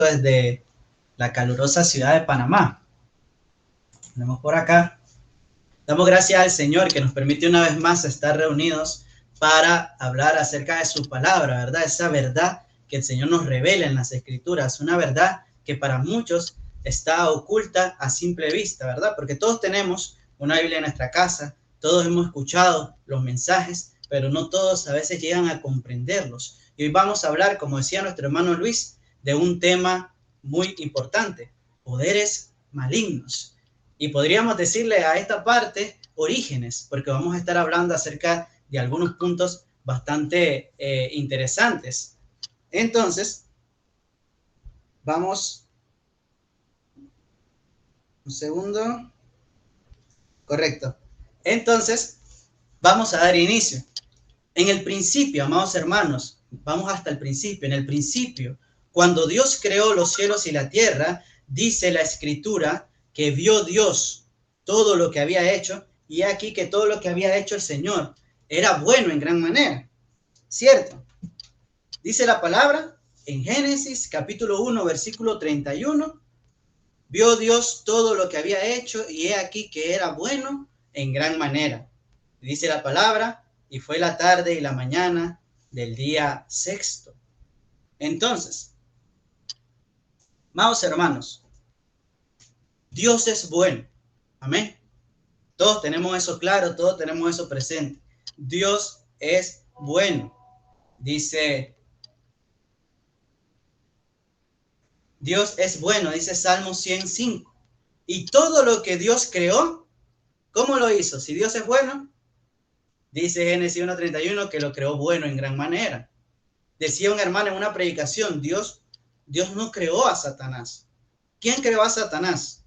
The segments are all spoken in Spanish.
desde la calurosa ciudad de Panamá. Tenemos por acá. Damos gracias al Señor que nos permite una vez más estar reunidos para hablar acerca de su palabra, ¿verdad? Esa verdad que el Señor nos revela en las Escrituras, una verdad que para muchos está oculta a simple vista, ¿verdad? Porque todos tenemos una Biblia en nuestra casa, todos hemos escuchado los mensajes, pero no todos a veces llegan a comprenderlos. Y hoy vamos a hablar, como decía nuestro hermano Luis, de un tema muy importante, poderes malignos. Y podríamos decirle a esta parte orígenes, porque vamos a estar hablando acerca de algunos puntos bastante interesantes. Entonces, vamos, un segundo, correcto. Entonces, vamos a dar inicio. En el principio, amados hermanos, vamos hasta el principio. En el principio, cuando Dios creó los cielos y la tierra, dice la Escritura que vio Dios todo lo que había hecho, y aquí que todo lo que había hecho el Señor era bueno en gran manera. ¿Cierto? Dice la palabra en Génesis capítulo 1, versículo 31. Vio Dios todo lo que había hecho, y he aquí que era bueno en gran manera. Dice la palabra, y fue la tarde y la mañana del día sexto. Entonces, amados hermanos, Dios es bueno. Amén. Todos tenemos eso claro, todos tenemos eso presente. Dios es bueno. Dice, Dios es bueno, dice Salmo 105. Y todo lo que Dios creó, ¿cómo lo hizo? Si Dios es bueno, dice Génesis 1:31 que lo creó bueno en gran manera. Decía un hermano en una predicación, Dios no creó a Satanás. ¿Quién creó a Satanás?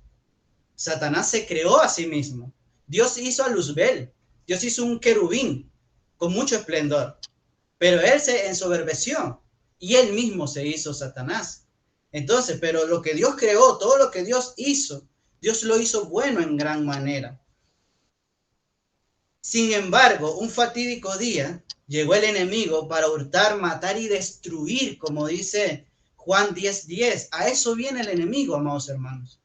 Satanás se creó a sí mismo. Dios hizo a Luzbel. Dios hizo un querubín con mucho esplendor. Pero él se ensoberbeció y él mismo se hizo Satanás. Entonces, pero lo que Dios creó, todo lo que Dios hizo, Dios lo hizo bueno en gran manera. Sin embargo, un fatídico día llegó el enemigo para hurtar, matar y destruir, como dice Juan 10:10. A eso viene el enemigo, amados hermanos.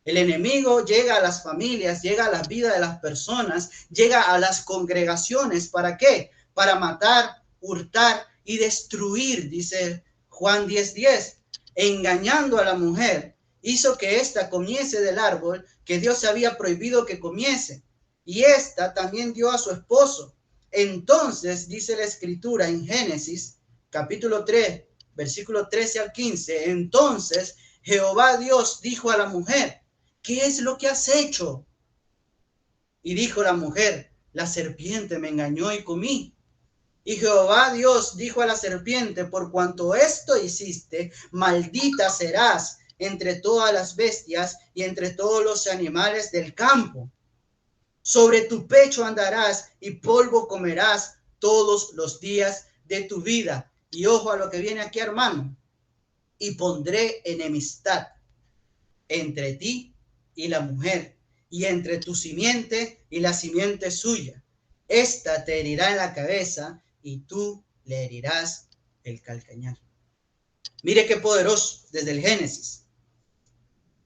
El enemigo llega a las familias, llega a la vida de las personas, llega a las congregaciones. ¿Para qué? Para matar, hurtar y destruir, dice Juan 10:10. Engañando a la mujer, hizo que ésta comiese del árbol que Dios había prohibido que comiese. Y ésta también dio a su esposo. Entonces, dice la Escritura en Génesis, capítulo 3, versículo 13 al 15. Entonces, Jehová Dios dijo a la mujer, ¿qué es lo que has hecho? Y dijo la mujer, la serpiente me engañó y comí. Y Jehová Dios dijo a la serpiente, por cuanto esto hiciste, maldita serás entre todas las bestias y entre todos los animales del campo. Sobre tu pecho andarás y polvo comerás todos los días de tu vida. Y ojo a lo que viene aquí, hermano. Y pondré enemistad entre ti y la mujer, y entre tu simiente y la simiente suya. Esta te herirá en la cabeza y tú le herirás el calcañar. Mire qué poderoso desde el Génesis.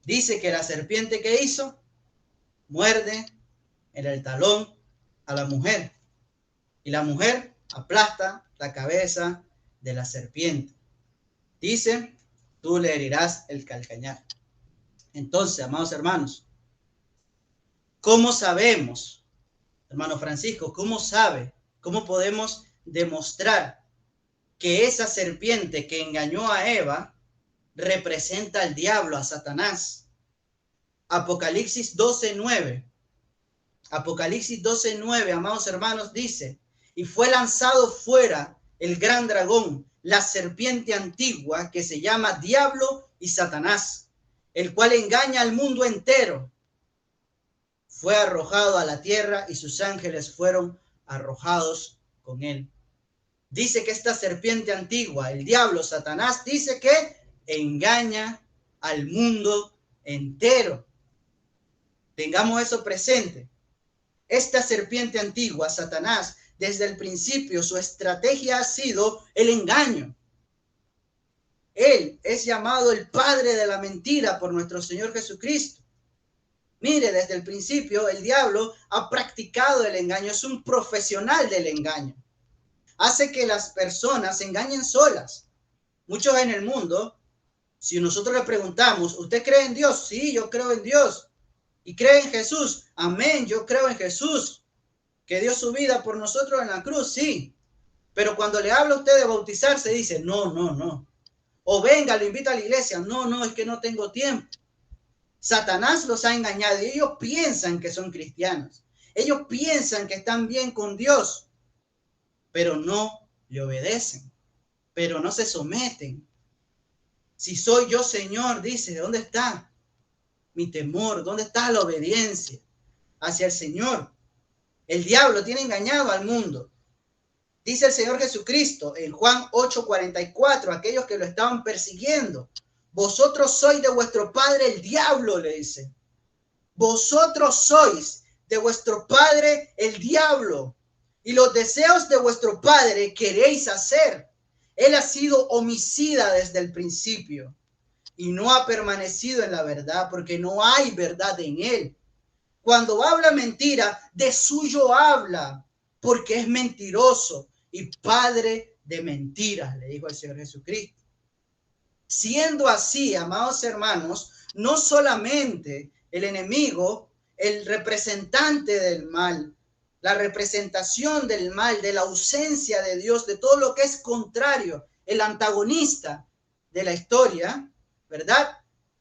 Dice que la serpiente que hizo muerde en el talón a la mujer, y la mujer aplasta la cabeza de la serpiente. Dice, tú le herirás el calcañar. Entonces, amados hermanos, ¿cómo sabemos, hermano Francisco, cómo sabe, cómo podemos demostrar que esa serpiente que engañó a Eva representa al diablo, a Satanás? Apocalipsis 12:9. Apocalipsis 12:9, amados hermanos, dice, y fue lanzado fuera el gran dragón, la serpiente antigua que se llama Diablo y Satanás, el cual engaña al mundo entero. Fue arrojado a la tierra y sus ángeles fueron arrojados con él. Dice que esta serpiente antigua, el diablo, Satanás, dice que engaña al mundo entero. Tengamos eso presente. Esta serpiente antigua, Satanás, desde el principio su estrategia ha sido el engaño. Él es llamado el padre de la mentira por nuestro Señor Jesucristo. Mire, desde el principio el diablo ha practicado el engaño, es un profesional del engaño. Hace que las personas se engañen solas. Muchos en el mundo, si nosotros le preguntamos, ¿usted cree en Dios? Sí, yo creo en Dios. ¿Y cree en Jesús? Amén, yo creo en Jesús, que dio su vida por nosotros en la cruz, sí. Pero cuando le habla a usted de bautizarse, dice, no, no, no. O venga, lo invita a la iglesia. No, no, es que no tengo tiempo. Satanás los ha engañado y ellos piensan que son cristianos. Ellos piensan que están bien con Dios, pero no le obedecen, pero no se someten. Si soy yo, Señor, dice, ¿dónde está mi temor? ¿Dónde está la obediencia hacia el Señor? El diablo tiene engañado al mundo. Dice el Señor Jesucristo en Juan 8:44, aquellos que lo estaban persiguiendo, vosotros sois de vuestro padre el diablo, le dice. Vosotros sois de vuestro padre el diablo, y los deseos de vuestro padre queréis hacer. Él ha sido homicida desde el principio y no ha permanecido en la verdad, porque no hay verdad en él. Cuando habla mentira, de suyo habla, porque es mentiroso y padre de mentiras, le dijo el Señor Jesucristo. Siendo así, amados hermanos, no solamente el enemigo, el representante del mal, la representación del mal, de la ausencia de Dios, de todo lo que es contrario, el antagonista de la historia, ¿verdad?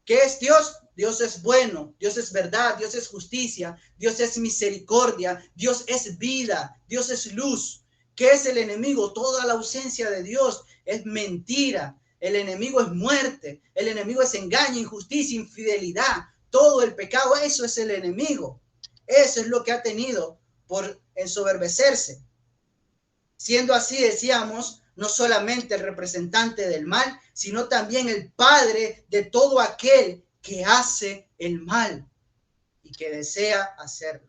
¿Qué es Dios? Dios es bueno, Dios es verdad, Dios es justicia, Dios es misericordia, Dios es vida, Dios es luz. ¿Qué es el enemigo? Toda la ausencia de Dios es mentira. El enemigo es muerte, el enemigo es engaño, injusticia, infidelidad, todo el pecado, eso es el enemigo. Eso es lo que ha tenido por ensoberbecerse. Siendo así, decíamos, no solamente el representante del mal, sino también el padre de todo aquel que hace el mal y que desea hacerlo.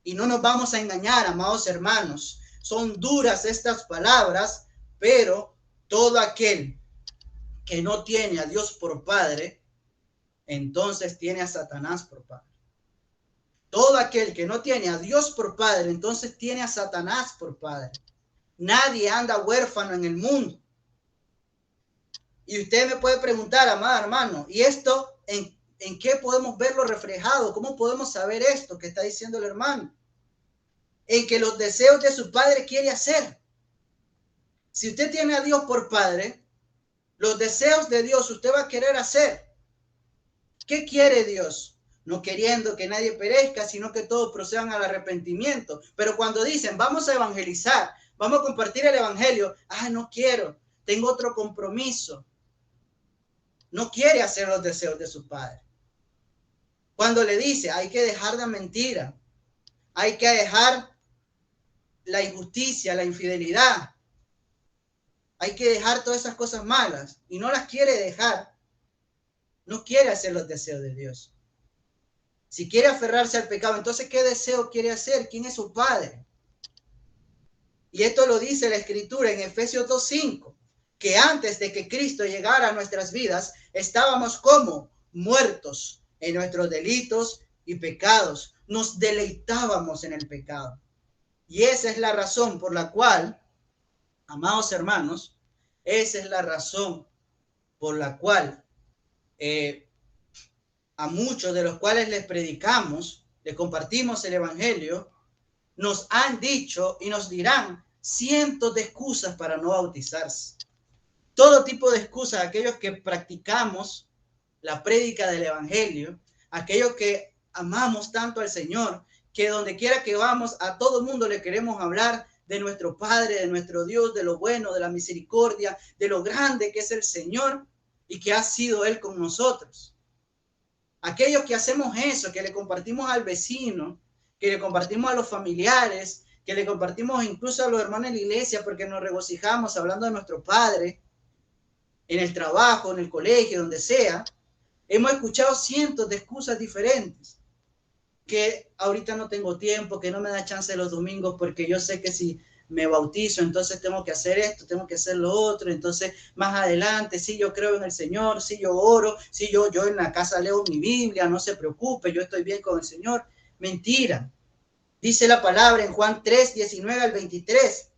Y no nos vamos a engañar, amados hermanos. Son duras estas palabras, pero todo aquel que no tiene a Dios por padre, entonces tiene a Satanás por padre. Todo aquel que no tiene a Dios por padre, entonces tiene a Satanás por padre. Nadie anda huérfano en el mundo. Y usted me puede preguntar, amado hermano, ¿y esto en qué podemos verlo reflejado? ¿Cómo podemos saber esto que está diciendo el hermano? En que los deseos de su padre quiere hacer. Si usted tiene a Dios por padre, los deseos de Dios usted va a querer hacer. ¿Qué quiere Dios? No queriendo que nadie perezca, sino que todos procedan al arrepentimiento. Pero cuando dicen, vamos a evangelizar, vamos a compartir el evangelio, no quiero, tengo otro compromiso. No quiere hacer los deseos de su padre. Cuando le dice, hay que dejar la mentira, hay que dejar la injusticia, la infidelidad, hay que dejar todas esas cosas malas y no las quiere dejar, no quiere hacer los deseos de Dios. Si quiere aferrarse al pecado, entonces ¿qué deseo quiere hacer? ¿Quién es su padre? Y esto lo dice la Escritura en Efesios 2:5, que antes de que Cristo llegara a nuestras vidas, estábamos como muertos en nuestros delitos y pecados. Nos deleitábamos en el pecado. Y esa es la razón por la cual, amados hermanos, esa es la razón por la cual a muchos de los cuales les predicamos, les compartimos el evangelio, nos han dicho y nos dirán cientos de excusas para no bautizarse. Todo tipo de excusas, aquellos que practicamos la prédica del evangelio, aquellos que amamos tanto al Señor, que donde quiera que vamos, a todo mundo le queremos hablar de nuestro Padre, de nuestro Dios, de lo bueno, de la misericordia, de lo grande que es el Señor y que ha sido Él con nosotros. Aquellos que hacemos eso, que le compartimos al vecino, que le compartimos a los familiares, que le compartimos incluso a los hermanos en la iglesia porque nos regocijamos hablando de nuestro Padre, en el trabajo, en el colegio, donde sea, hemos escuchado cientos de excusas diferentes. Que ahorita no tengo tiempo, que no me da chance los domingos porque yo sé que si me bautizo, entonces tengo que hacer esto, tengo que hacer lo otro, entonces más adelante, sí, yo creo en el Señor, sí, yo oro, sí, yo en la casa leo mi Biblia, no se preocupe, yo estoy bien con el Señor. Mentira. Dice la palabra en Juan 3, 19 al 23,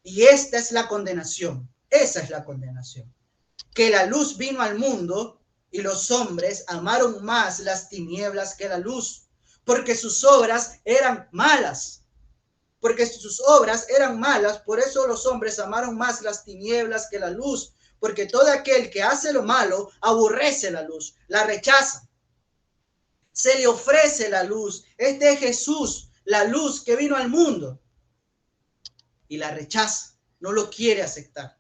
y esta es la condenación, esa es la condenación, que la luz vino al mundo y los hombres amaron más las tinieblas que la luz, porque sus obras eran malas. Porque sus obras eran malas, por eso los hombres amaron más las tinieblas que la luz, porque todo aquel que hace lo malo aborrece la luz, la rechaza. Se le ofrece la luz. Este es Jesús, la luz que vino al mundo, y la rechaza, no lo quiere aceptar.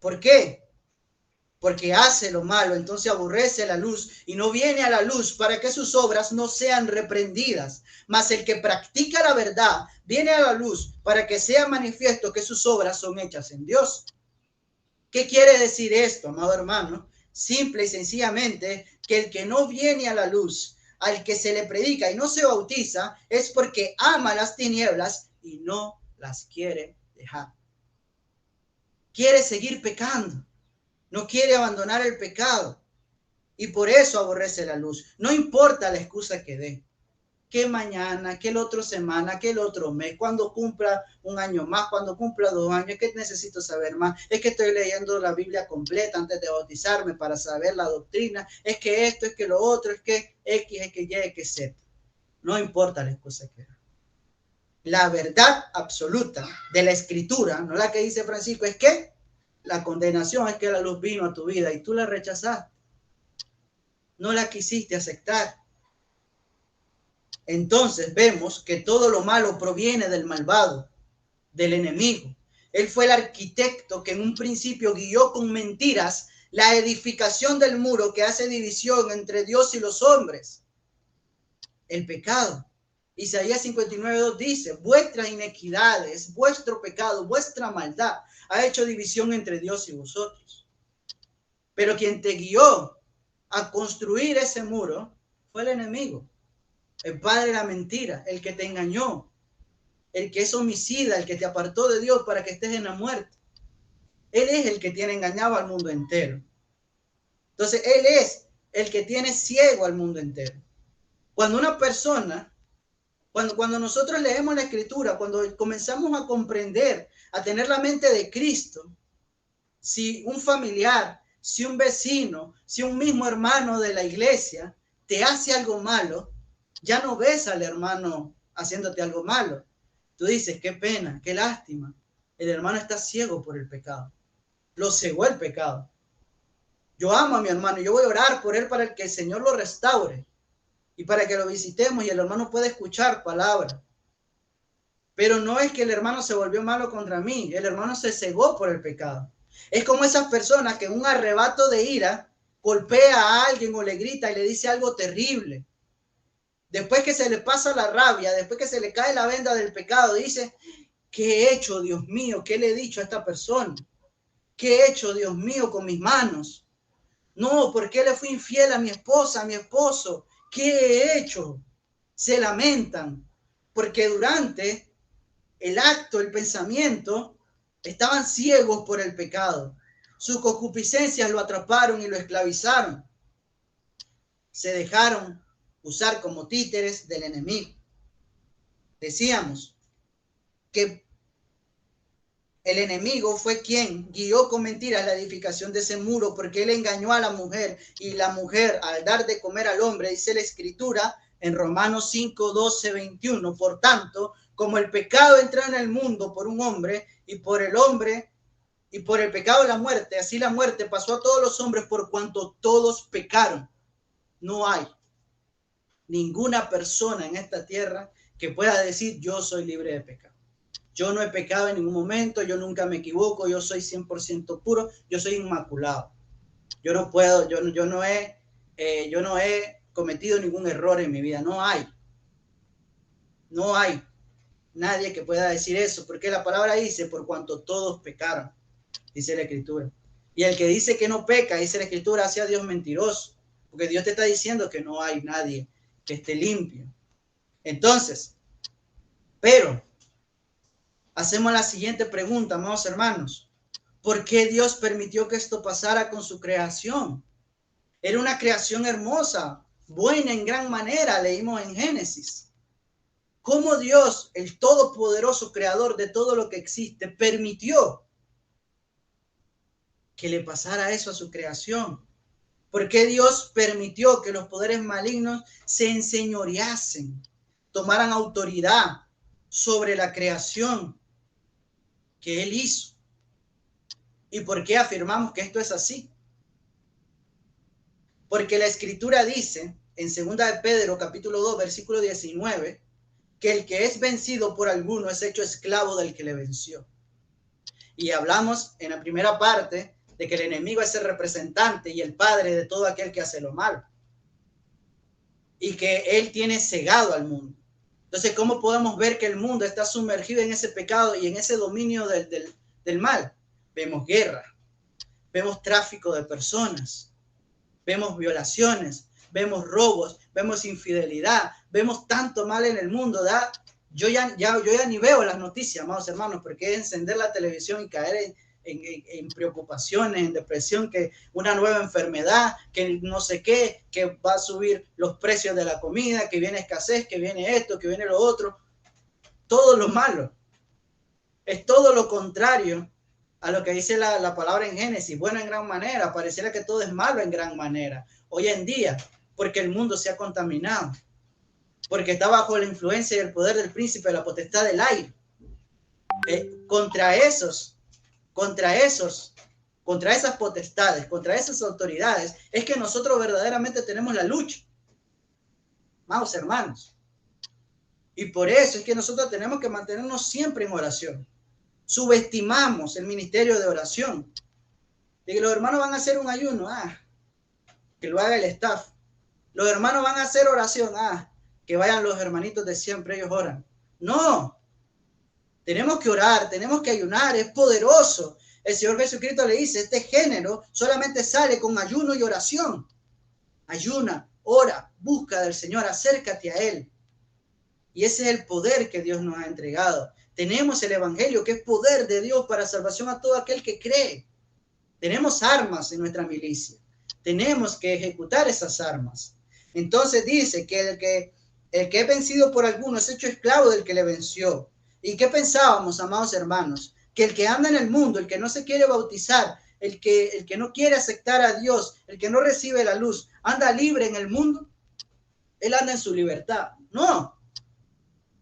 ¿Por qué? Porque hace lo malo, entonces aborrece la luz y no viene a la luz para que sus obras no sean reprendidas. Mas el que practica la verdad viene a la luz para que sea manifiesto que sus obras son hechas en Dios. ¿Qué quiere decir esto, amado hermano? Simple y sencillamente que el que no viene a la luz, al que se le predica y no se bautiza, es porque ama las tinieblas y no las quiere dejar. Quiere seguir pecando. No quiere abandonar el pecado y por eso aborrece la luz. No importa la excusa que dé. Que mañana, que el otro semana, que el otro mes, cuando cumpla un año más, cuando cumpla 2 años, es que necesito saber más. Es que estoy leyendo la Biblia completa antes de bautizarme para saber la doctrina. Es que esto, es que lo otro, es que X, es que Y, es que Z. No importa la excusa que dé. La verdad absoluta de la Escritura, no la que dice Francisco, es que la condenación es que la luz vino a tu vida y tú la rechazaste. No la quisiste aceptar. Entonces vemos que todo lo malo proviene del malvado, del enemigo. Él fue el arquitecto que en un principio guió con mentiras la edificación del muro que hace división entre Dios y los hombres. El pecado. Isaías 59:2 dice, vuestras inequidades, vuestro pecado, vuestra maldad ha hecho división entre Dios y vosotros. Pero quien te guió a construir ese muro fue el enemigo, el padre de la mentira, el que te engañó, el que es homicida, el que te apartó de Dios para que estés en la muerte. Él es el que tiene engañado al mundo entero. Entonces, él es el que tiene ciego al mundo entero. Cuando una persona, cuando nosotros leemos la Escritura, cuando comenzamos a comprender, a tener la mente de Cristo, si un familiar, si un vecino, si un mismo hermano de la iglesia te hace algo malo, ya no ves al hermano haciéndote algo malo. Tú dices, qué pena, qué lástima. El hermano está ciego por el pecado. Lo cegó el pecado. Yo amo a mi hermano y yo voy a orar por él para que el Señor lo restaure y para que lo visitemos y el hermano pueda escuchar palabra. Pero no es que el hermano se volvió malo contra mí, el hermano se cegó por el pecado. Es como esas personas que en un arrebato de ira golpea a alguien o le grita y le dice algo terrible. Después que se le pasa la rabia, después que se le cae la venda del pecado, dice, ¿qué he hecho, Dios mío? ¿Qué le he dicho a esta persona? ¿Qué he hecho, Dios mío, con mis manos? No, ¿por qué le fui infiel a mi esposa, a mi esposo? ¿Qué he hecho? Se lamentan porque durante el acto, el pensamiento, estaban ciegos por el pecado. Sus concupiscencias lo atraparon y lo esclavizaron. Se dejaron usar como títeres del enemigo. Decíamos que el enemigo fue quien guió con mentiras la edificación de ese muro, porque él engañó a la mujer y la mujer al dar de comer al hombre, dice la Escritura en Romanos 5, 12, 21. Por tanto, como el pecado entró en el mundo por un hombre y por el hombre y por el pecado la muerte, así la muerte pasó a todos los hombres por cuanto todos pecaron. No hay ninguna persona en esta tierra que pueda decir yo soy libre de pecado. Yo no he pecado en ningún momento, yo nunca me equivoco, yo soy 100% puro, yo soy inmaculado. Yo no puedo, yo no he cometido ningún error en mi vida. No hay nadie que pueda decir eso, porque la palabra dice, por cuanto todos pecaron, dice la Escritura. Y el que dice que no peca, dice la Escritura, hace a Dios mentiroso, porque Dios te está diciendo que no hay nadie que esté limpio. Entonces, pero hacemos la siguiente pregunta, amados hermanos. ¿Por qué Dios permitió que esto pasara con su creación? Era una creación hermosa, buena en gran manera, leímos en Génesis. ¿Cómo Dios, el todopoderoso creador de todo lo que existe, permitió que le pasara eso a su creación? ¿Por qué Dios permitió que los poderes malignos se enseñoreasen, tomaran autoridad sobre la creación que Él hizo? ¿Y por qué afirmamos que esto es así? Porque la Escritura dice en 2 de Pedro capítulo 2 versículo 19 que el que es vencido por alguno es hecho esclavo del que le venció. Y hablamos en la primera parte de que el enemigo es el representante y el padre de todo aquel que hace lo malo. Y que él tiene cegado al mundo. Entonces, ¿cómo podemos ver que el mundo está sumergido en ese pecado y en ese dominio del mal? Vemos guerra, vemos tráfico de personas, vemos violaciones, vemos robos, vemos infidelidad, vemos tanto mal en el mundo, ¿da? Yo ya ni veo las noticias, amados hermanos, porque es encender la televisión y caer en preocupaciones, en depresión, que una nueva enfermedad, que no sé qué, que va a subir los precios de la comida, que viene escasez, que viene esto, que viene lo otro. Todo lo malo. Es todo lo contrario a lo que dice la palabra en Génesis. Bueno, en gran manera. Pareciera que todo es malo en gran manera. Hoy en día, porque el mundo se ha contaminado. Porque está bajo la influencia y el poder del príncipe de la potestad del aire. Contra esas potestades, contra esas autoridades, es que nosotros verdaderamente tenemos la lucha. Amados hermanos. Y por eso es que nosotros tenemos que mantenernos siempre en oración. Subestimamos el ministerio de oración. De que los hermanos van a hacer un ayuno, que lo haga el staff. Los hermanos van a hacer oración, que vayan los hermanitos de siempre, ellos oran. No, tenemos que orar, tenemos que ayunar, es poderoso. El Señor Jesucristo le dice, este género solamente sale con ayuno y oración. Ayuna, ora, busca del Señor, acércate a Él. Y ese es el poder que Dios nos ha entregado. Tenemos el evangelio, que es poder de Dios para salvación a todo aquel que cree. Tenemos armas en nuestra milicia. Tenemos que ejecutar esas armas. Entonces dice que el que es vencido por alguno es hecho esclavo del que le venció. ¿Y qué pensábamos, amados hermanos? Que el que anda en el mundo, el que no se quiere bautizar, el que no quiere aceptar a Dios, el que no recibe la luz, anda libre en el mundo. Él anda en su libertad. No.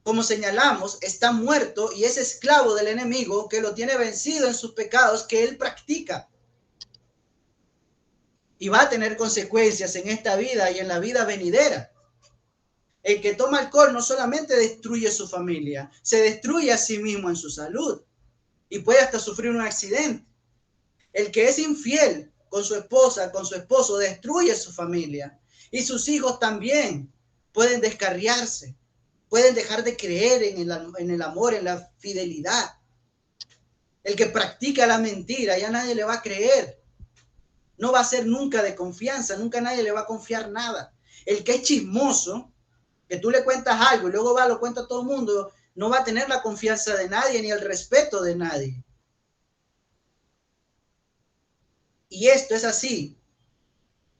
Como señalamos, está muerto y es esclavo del enemigo que lo tiene vencido en sus pecados que él practica. Y va a tener consecuencias en esta vida y en la vida venidera. El que toma alcohol no solamente destruye su familia, se destruye a sí mismo en su salud y puede hasta sufrir un accidente. El que es infiel con su esposa, con su esposo, destruye su familia y sus hijos también pueden descarriarse. Pueden dejar de creer en el amor, en la fidelidad. El que practica la mentira, ya nadie le va a creer. No va a ser nunca de confianza, nunca nadie le va a confiar nada. El que es chismoso, que tú le cuentas algo y luego lo cuenta a todo el mundo, no va a tener la confianza de nadie ni el respeto de nadie. Y esto es así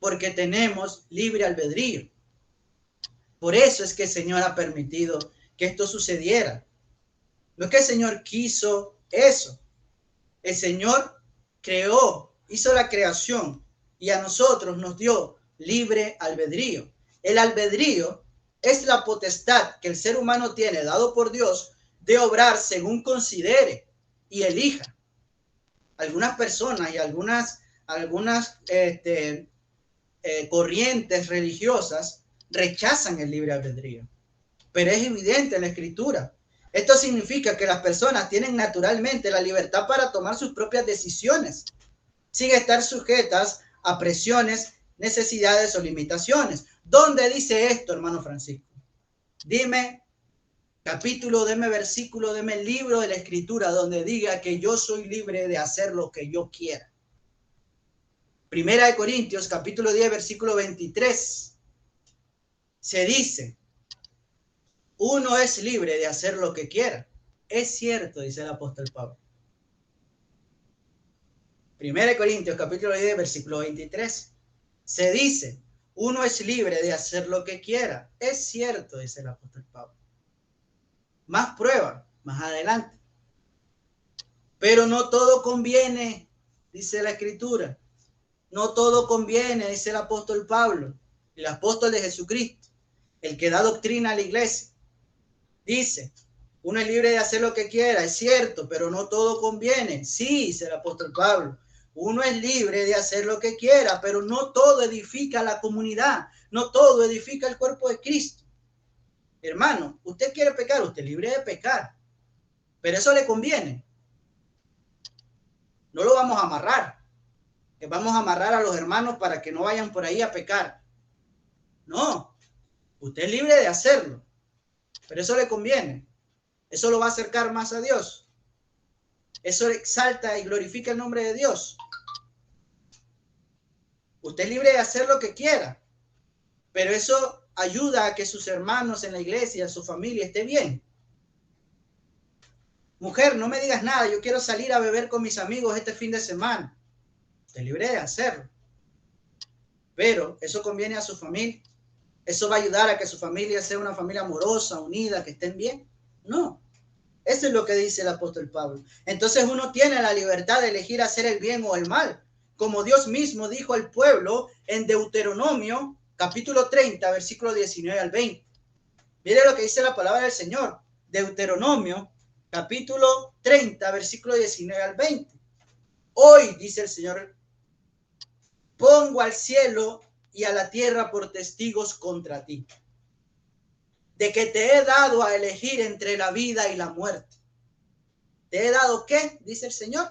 porque tenemos libre albedrío. Por eso es que el Señor ha permitido que esto sucediera. No es que el Señor quiso eso. El Señor creó, hizo la creación y a nosotros nos dio libre albedrío. El albedrío es la potestad que el ser humano tiene, dado por Dios, de obrar según considere y elija. Algunas personas y algunas corrientes religiosas rechazan el libre albedrío, pero es evidente en la Escritura. Esto significa que las personas tienen naturalmente la libertad para tomar sus propias decisiones, sin estar sujetas a presiones, necesidades o limitaciones. ¿Dónde dice esto, hermano Francisco? Dime capítulo, dime versículo, dime libro de la Escritura donde diga que yo soy libre de hacer lo que yo quiera. Primera de Corintios, capítulo 10, versículo 23. Se dice, uno es libre de hacer lo que quiera. Es cierto, dice el apóstol Pablo. 1 Corintios capítulo 10, versículo 23. Se dice, uno es libre de hacer lo que quiera. Es cierto, dice el apóstol Pablo. Más prueba, más adelante. Pero no todo conviene, dice la Escritura. No todo conviene, dice el apóstol Pablo, el apóstol de Jesucristo, el que da doctrina a la iglesia. Dice, uno es libre de hacer lo que quiera, es cierto, pero no todo conviene. Sí, dice el apóstol Pablo. Uno es libre de hacer lo que quiera, pero no todo edifica la comunidad, no todo edifica el cuerpo de Cristo. Hermano, usted quiere pecar, usted es libre de pecar, pero eso le conviene. No lo vamos a amarrar, que vamos a amarrar a los hermanos para que no vayan por ahí a pecar. No, usted es libre de hacerlo, pero eso le conviene. Eso lo va a acercar más a Dios. Eso exalta y glorifica el nombre de Dios. Usted es libre de hacer lo que quiera, pero eso ayuda a que sus hermanos en la iglesia, su familia esté bien. Mujer, no me digas nada, yo quiero salir a beber con mis amigos este fin de semana. Usted es libre de hacerlo, pero eso conviene a su familia. Eso va a ayudar a que su familia sea una familia amorosa, unida, que estén bien. No, eso es lo que dice el apóstol Pablo. Entonces uno tiene la libertad de elegir hacer el bien o el mal, como Dios mismo dijo al pueblo en Deuteronomio, capítulo 30, versículo 19 al 20. Mire lo que dice la palabra del Señor. Deuteronomio, capítulo 30, versículo 19 al 20. Hoy, dice el Señor, pongo al cielo y a la tierra por testigos contra ti, de que te he dado a elegir entre la vida y la muerte. ¿Te he dado qué? Dice el Señor.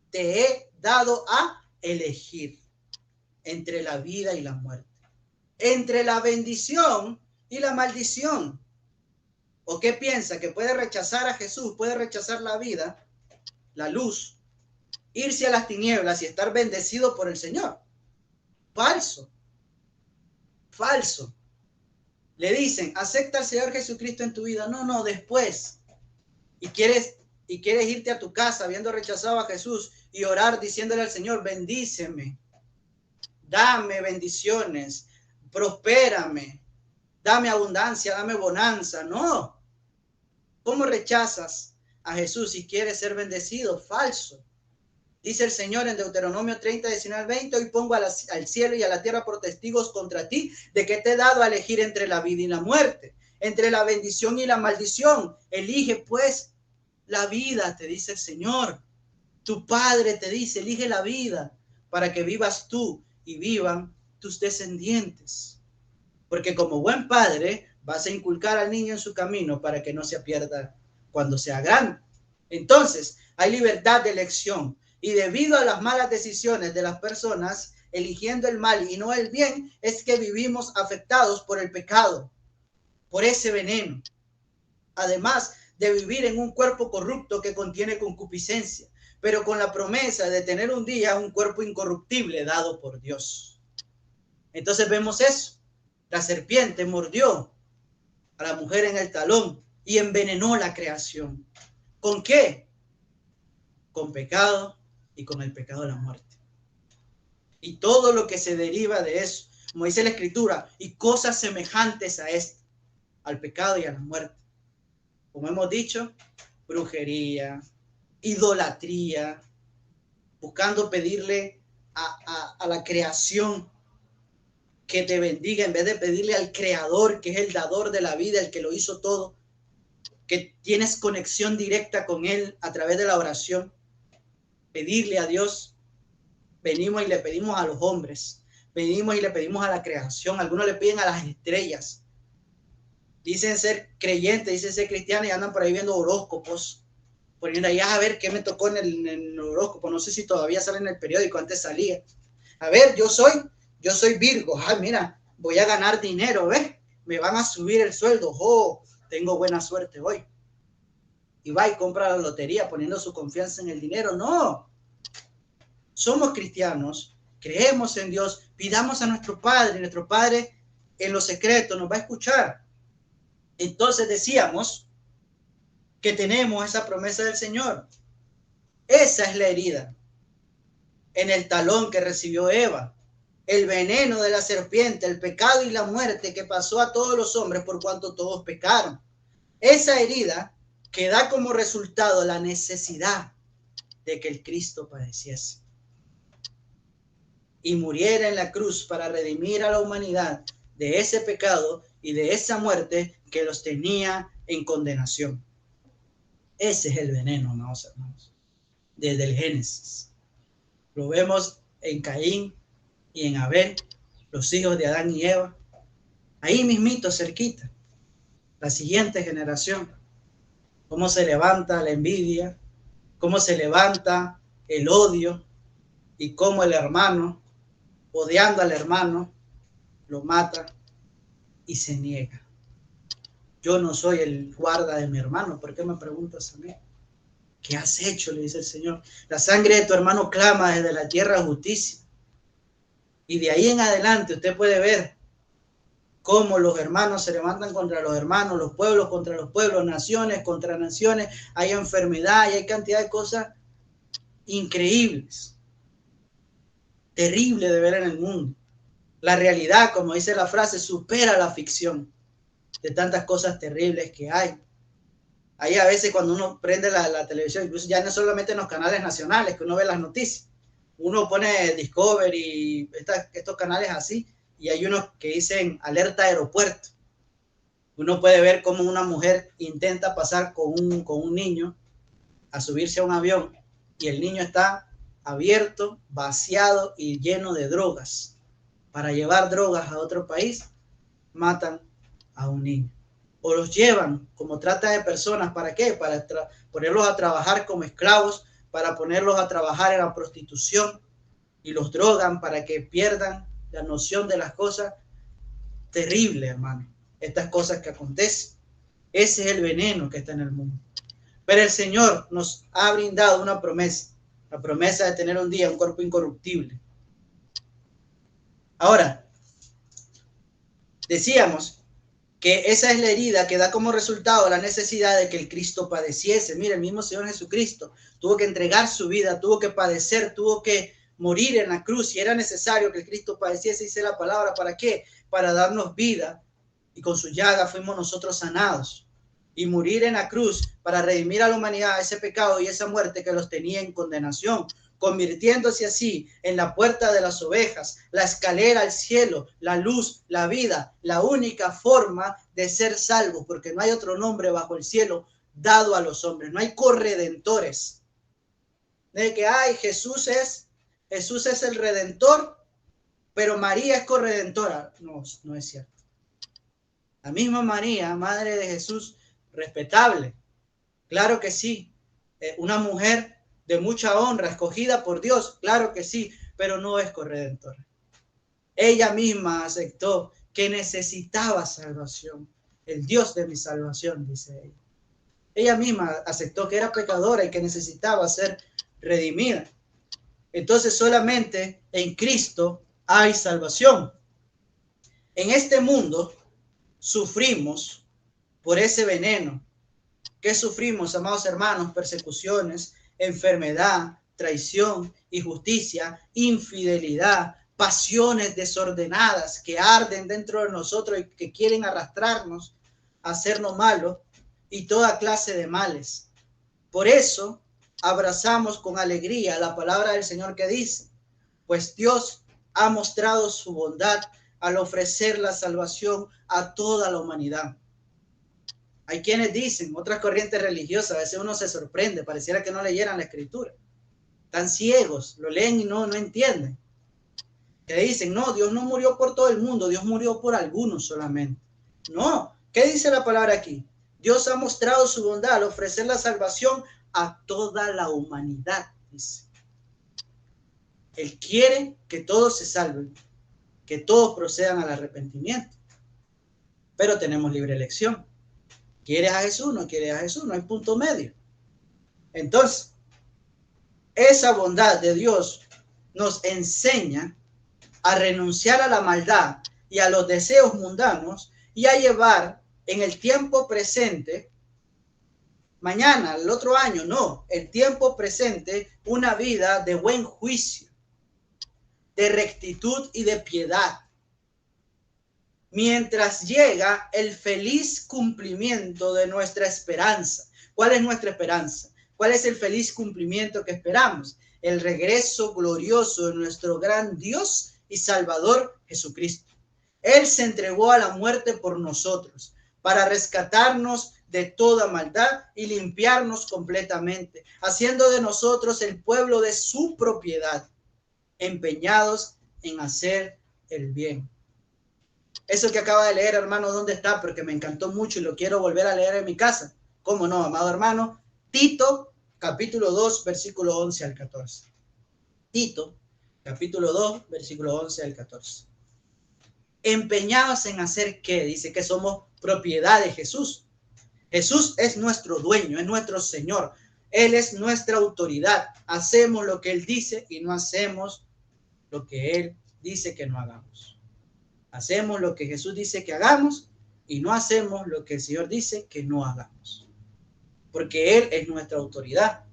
Te he dado a elegir entre la vida y la muerte, entre la bendición y la maldición. ¿O qué piensa? ¿Que puede rechazar a Jesús, puede rechazar la vida, la luz, irse a las tinieblas y estar bendecido por el Señor? Falso. Falso. Le dicen, acepta al Señor Jesucristo en tu vida. No, no, después. Y quieres irte a tu casa habiendo rechazado a Jesús y orar diciéndole al Señor, bendíceme, dame bendiciones, prospérame, dame abundancia, dame bonanza. No. ¿Cómo rechazas a Jesús si quieres ser bendecido? Falso. Dice el Señor en Deuteronomio 30, 19, 20, hoy pongo al cielo y a la tierra por testigos contra ti, de que te he dado a elegir entre la vida y la muerte, entre la bendición y la maldición. Elige pues la vida, te dice el Señor. Tu Padre te dice, elige la vida para que vivas tú y vivan tus descendientes. Porque como buen padre vas a inculcar al niño en su camino para que no se pierda cuando sea grande. Entonces, hay libertad de elección. Y debido a las malas decisiones de las personas, eligiendo el mal y no el bien, es que vivimos afectados por el pecado, por ese veneno. Además de vivir en un cuerpo corrupto que contiene concupiscencia, pero con la promesa de tener un día un cuerpo incorruptible dado por Dios. Entonces vemos eso. La serpiente mordió a la mujer en el talón y envenenó la creación. ¿Con qué? Con pecado y con el pecado de la muerte. Y todo lo que se deriva de eso, como dice la Escritura, y cosas semejantes a esto, al pecado y a la muerte. Como hemos dicho, brujería, idolatría, buscando pedirle a la creación que te bendiga en vez de pedirle al Creador, que es el dador de la vida, el que lo hizo todo, que tienes conexión directa con Él a través de la oración. Pedirle a Dios. Venimos y le pedimos a los hombres, venimos y le pedimos a la creación, algunos le piden a las estrellas. Dicen ser creyentes, dicen ser cristianos y andan por ahí viendo horóscopos, poniendo ahí a ver qué me tocó en el horóscopo. No sé si todavía sale en el periódico, antes salía. A ver, yo soy Virgo. Ay, mira, voy a ganar dinero, ¿ves? Me van a subir el sueldo. Oh, tengo buena suerte hoy. Y va y compra la lotería poniendo su confianza en el dinero. No. Somos cristianos, creemos en Dios, pidamos a nuestro Padre en lo secreto nos va a escuchar. Entonces decíamos que tenemos esa promesa del Señor. Esa es la herida en el talón que recibió Eva, el veneno de la serpiente, el pecado y la muerte que pasó a todos los hombres por cuanto todos pecaron. Esa herida que da como resultado la necesidad de que el Cristo padeciese y muriera en la cruz para redimir a la humanidad de ese pecado y de esa muerte que los tenía en condenación. Ese es el veneno, amados hermanos, desde el Génesis. Lo vemos en Caín y en Abel, los hijos de Adán y Eva. Ahí mismito, cerquita, la siguiente generación. Cómo se levanta la envidia, cómo se levanta el odio y cómo el hermano, odiando al hermano, lo mata y se niega. Yo no soy el guarda de mi hermano, ¿por qué me preguntas a mí? ¿Qué has hecho?, le dice el Señor. La sangre de tu hermano clama desde la tierra justicia. Y de ahí en adelante usted puede ver cómo los hermanos se levantan contra los hermanos, los pueblos contra los pueblos, naciones contra naciones. Hay enfermedad y hay cantidad de cosas increíbles, terrible de ver en el mundo. La realidad, como dice la frase, supera la ficción de tantas cosas terribles que hay. Ahí a veces cuando uno prende la televisión, incluso ya no solamente en los canales nacionales que uno ve las noticias, uno pone Discovery, estos canales así, y hay unos que dicen alerta aeropuerto. Uno puede ver cómo una mujer intenta pasar con un niño a subirse a un avión y el niño está abierto, vaciado y lleno de drogas. Para llevar drogas a otro país, matan a un niño. O los llevan como trata de personas. ¿Para qué? Para ponerlos a trabajar como esclavos, para ponerlos a trabajar en la prostitución y los drogan para que pierdan la noción de las cosas. Terrible, hermano, estas cosas que acontecen. Ese es el veneno que está en el mundo. Pero el Señor nos ha brindado una promesa, la promesa de tener un día un cuerpo incorruptible. Ahora, decíamos que esa es la herida que da como resultado la necesidad de que el Cristo padeciese. Mira, el mismo Señor Jesucristo tuvo que entregar su vida, tuvo que padecer, tuvo que morir en la cruz, y era necesario que el Cristo padeciese, dice la palabra. ¿Para qué? Para darnos vida, y con su llaga fuimos nosotros sanados. Y morir en la cruz para redimir a la humanidad ese pecado y esa muerte que los tenía en condenación, convirtiéndose así en la puerta de las ovejas, la escalera al cielo, la luz, la vida, la única forma de ser salvos, porque no hay otro nombre bajo el cielo dado a los hombres. No hay corredentores. De que Jesús es el redentor, pero María es corredentora. No, no es cierto. La misma María, madre de Jesús, respetable, claro que sí, una mujer de mucha honra, escogida por Dios, claro que sí, pero no es corredentora. Ella misma aceptó que necesitaba salvación. El Dios de mi salvación, dice ella. Ella misma aceptó que era pecadora y que necesitaba ser redimida. Entonces solamente en Cristo hay salvación. En este mundo sufrimos por ese veneno. ¿Qué sufrimos, amados hermanos? Persecuciones, enfermedad, traición, injusticia, infidelidad, pasiones desordenadas que arden dentro de nosotros y que quieren arrastrarnos a hacernos malo, y toda clase de males. Por eso abrazamos con alegría la palabra del Señor que dice: pues Dios ha mostrado su bondad al ofrecer la salvación a toda la humanidad. Hay quienes dicen, otras corrientes religiosas, a veces uno se sorprende, pareciera que no leyeran la escritura. Están ciegos, lo leen y no entienden. Que dicen, no, Dios no murió por todo el mundo, Dios murió por algunos solamente. No, ¿qué dice la palabra aquí? Dios ha mostrado su bondad al ofrecer la salvación a toda la humanidad, dice. Él quiere que todos se salven, que todos procedan al arrepentimiento. Pero tenemos libre elección. ¿Quieres a Jesús? No quieres a Jesús, no hay punto medio. Entonces, esa bondad de Dios nos enseña a renunciar a la maldad y a los deseos mundanos y a llevar en el tiempo presente mañana, el otro año, no. El tiempo presente, una vida de buen juicio, de rectitud y de piedad. Mientras llega el feliz cumplimiento de nuestra esperanza. ¿Cuál es nuestra esperanza? ¿Cuál es el feliz cumplimiento que esperamos? El regreso glorioso de nuestro gran Dios y Salvador Jesucristo. Él se entregó a la muerte por nosotros, para rescatarnos de toda maldad y limpiarnos completamente, haciendo de nosotros el pueblo de su propiedad, empeñados en hacer el bien. Eso que acaba de leer, hermano, ¿dónde está? Porque me encantó mucho y lo quiero volver a leer en mi casa. ¿Cómo no, amado hermano? Tito, capítulo 2, versículo 11 al 14. Tito, capítulo 2, versículo 11 al 14. Empeñados en hacer ¿qué? Dice que somos propiedad de Jesús. Jesús es nuestro dueño, es nuestro Señor. Él es nuestra autoridad. Hacemos lo que Él dice y no hacemos lo que Él dice que no hagamos. Hacemos lo que Jesús dice que hagamos y no hacemos lo que el Señor dice que no hagamos. Porque Él es nuestra autoridad.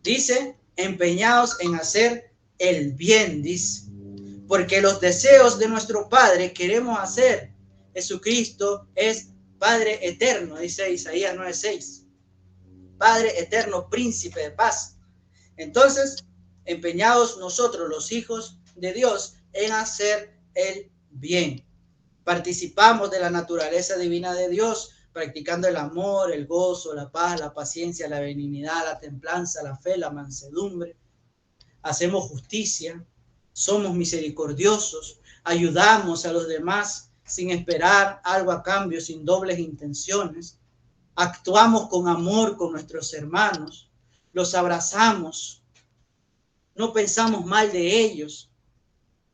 Dice, empeñados en hacer el bien, dice. Porque los deseos de nuestro Padre queremos hacer. Jesucristo es Padre eterno, dice Isaías 9:6. Padre eterno, príncipe de paz. Entonces, empeñados nosotros, los hijos de Dios, en hacer el bien. Participamos de la naturaleza divina de Dios, practicando el amor, el gozo, la paz, la paciencia, la benignidad, la templanza, la fe, la mansedumbre. Hacemos justicia, somos misericordiosos, ayudamos a los demás sin esperar algo a cambio, sin dobles intenciones. Actuamos con amor con nuestros hermanos, los abrazamos, no pensamos mal de ellos,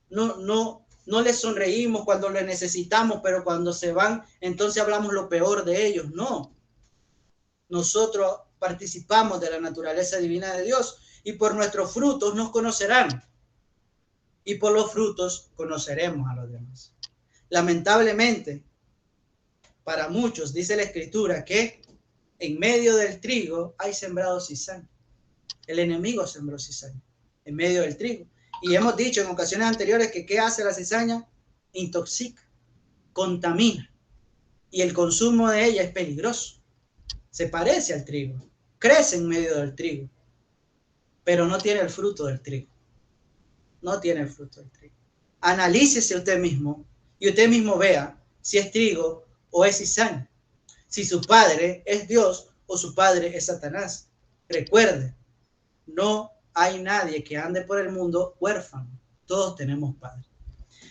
no les sonreímos cuando les necesitamos, pero cuando se van, entonces hablamos lo peor de ellos. No. Nosotros participamos de la naturaleza divina de Dios y por nuestros frutos nos conocerán. Y por los frutos conoceremos a los demás. Lamentablemente, para muchos, dice la Escritura, que en medio del trigo hay sembrado cizaña. El enemigo sembró cizaña en medio del trigo. Y hemos dicho en ocasiones anteriores que ¿qué hace la cizaña? Intoxica, contamina. Y el consumo de ella es peligroso. Se parece al trigo, crece en medio del trigo, pero no tiene el fruto del trigo. No tiene el fruto del trigo. Analícese usted mismo y usted mismo vea si es trigo o es cizaña. Si su padre es Dios o su padre es Satanás. Recuerde, no hay nadie que ande por el mundo huérfano. Todos tenemos padre.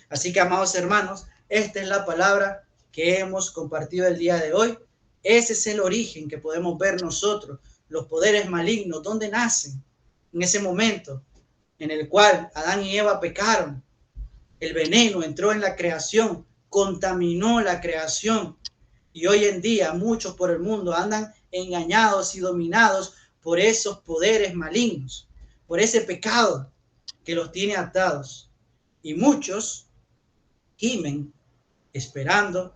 Así que, amados hermanos, esta es la palabra que hemos compartido el día de hoy. Ese es el origen que podemos ver nosotros, los poderes malignos, ¿dónde nacen? En ese momento en el cual Adán y Eva pecaron. El veneno entró en la creación, contaminó la creación. Y hoy en día muchos por el mundo andan engañados y dominados por esos poderes malignos, por ese pecado que los tiene atados. Y muchos gimen esperando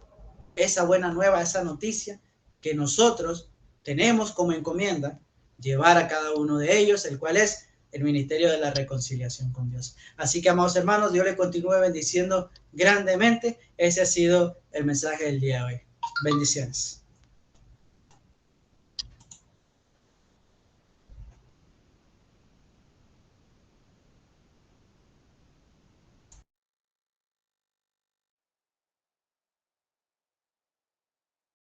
esa buena nueva, esa noticia que nosotros tenemos como encomienda llevar a cada uno de ellos, el cual es el ministerio de la reconciliación con Dios. Así que, amados hermanos, Dios les continúe bendiciendo grandemente. Ese ha sido el mensaje del día de hoy. Bendiciones.